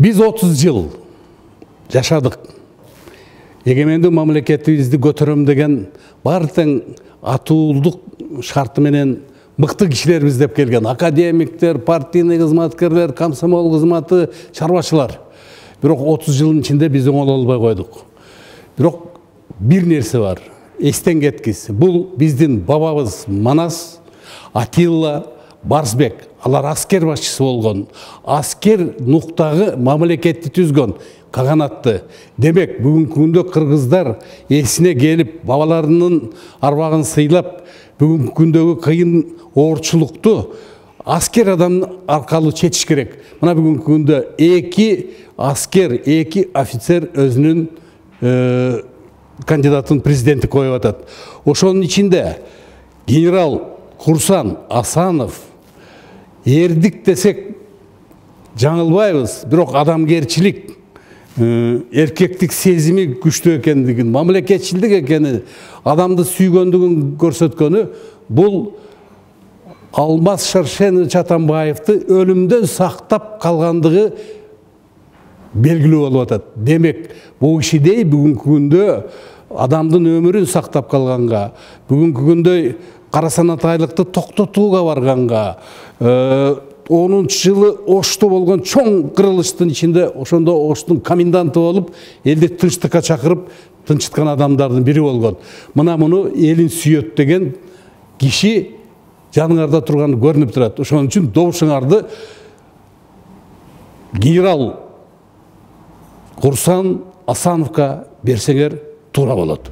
Biz 30 жыл жашадык. Эгемендүү мамлекетибизди көтөрөм деген баардык атуулдук шарты менен мыкты кишилер издеп келген. Академиктер, партийный кызматкерлер, комсомол кызматы, чарбачылар. Бирок 30 жылдын ичинде биз оңоло албай койдук. Бирок бир нерсе бар. Эстен кеткис. Бул биздин бабабыз Манас, Атилла, Барсбек. Алар аскер башчысы болгон. Аскер нуктагы мамлекетти түзгөн. Каганатты. Демек, бүгүнкү күндө кыргыздар эсине келип, бабаларынын арбагын сыйлап, бүгүнкү күндөгү кыйын оорчулукту аскер адам аркылуу чечиш керек. Мына бүгүнкү күндө 2 аскер, 2 офицер өзүнүн кандидатын президенти коюп атат. Ошонун ичинде генерал Курсан Асанов, эрдик десек жаңылбайбыз, бирок адамгерчилик, эркектик сезими күчтүү экендигин, мамлекетчилдик экени, адамды сүйгөндүгүн көрсөткөнү бул Алмаз Шаршенович Атамбаевди өлүмдөн сактап калгандыгы белгилүү болуп атат. Демек, бул кишидей бүгүнкү күндө адамдын өмүрүн сактап калганга, бүгүнкү күндө кара санатайлыкты токтотууга барганга, 10-жылы Ошто болгон чоң кырылыштын ичинде ошондо Оштун коменданты болуп, элди тынчтыкка чакырып, тынчыткан адамдардын бири болгон. Мына муну элин сүйөт деген киши жаныңарда турганы көрүнүп турат. Ошон үчүн добушуңарды генерал Курсан Асановго берсеңер туура болот.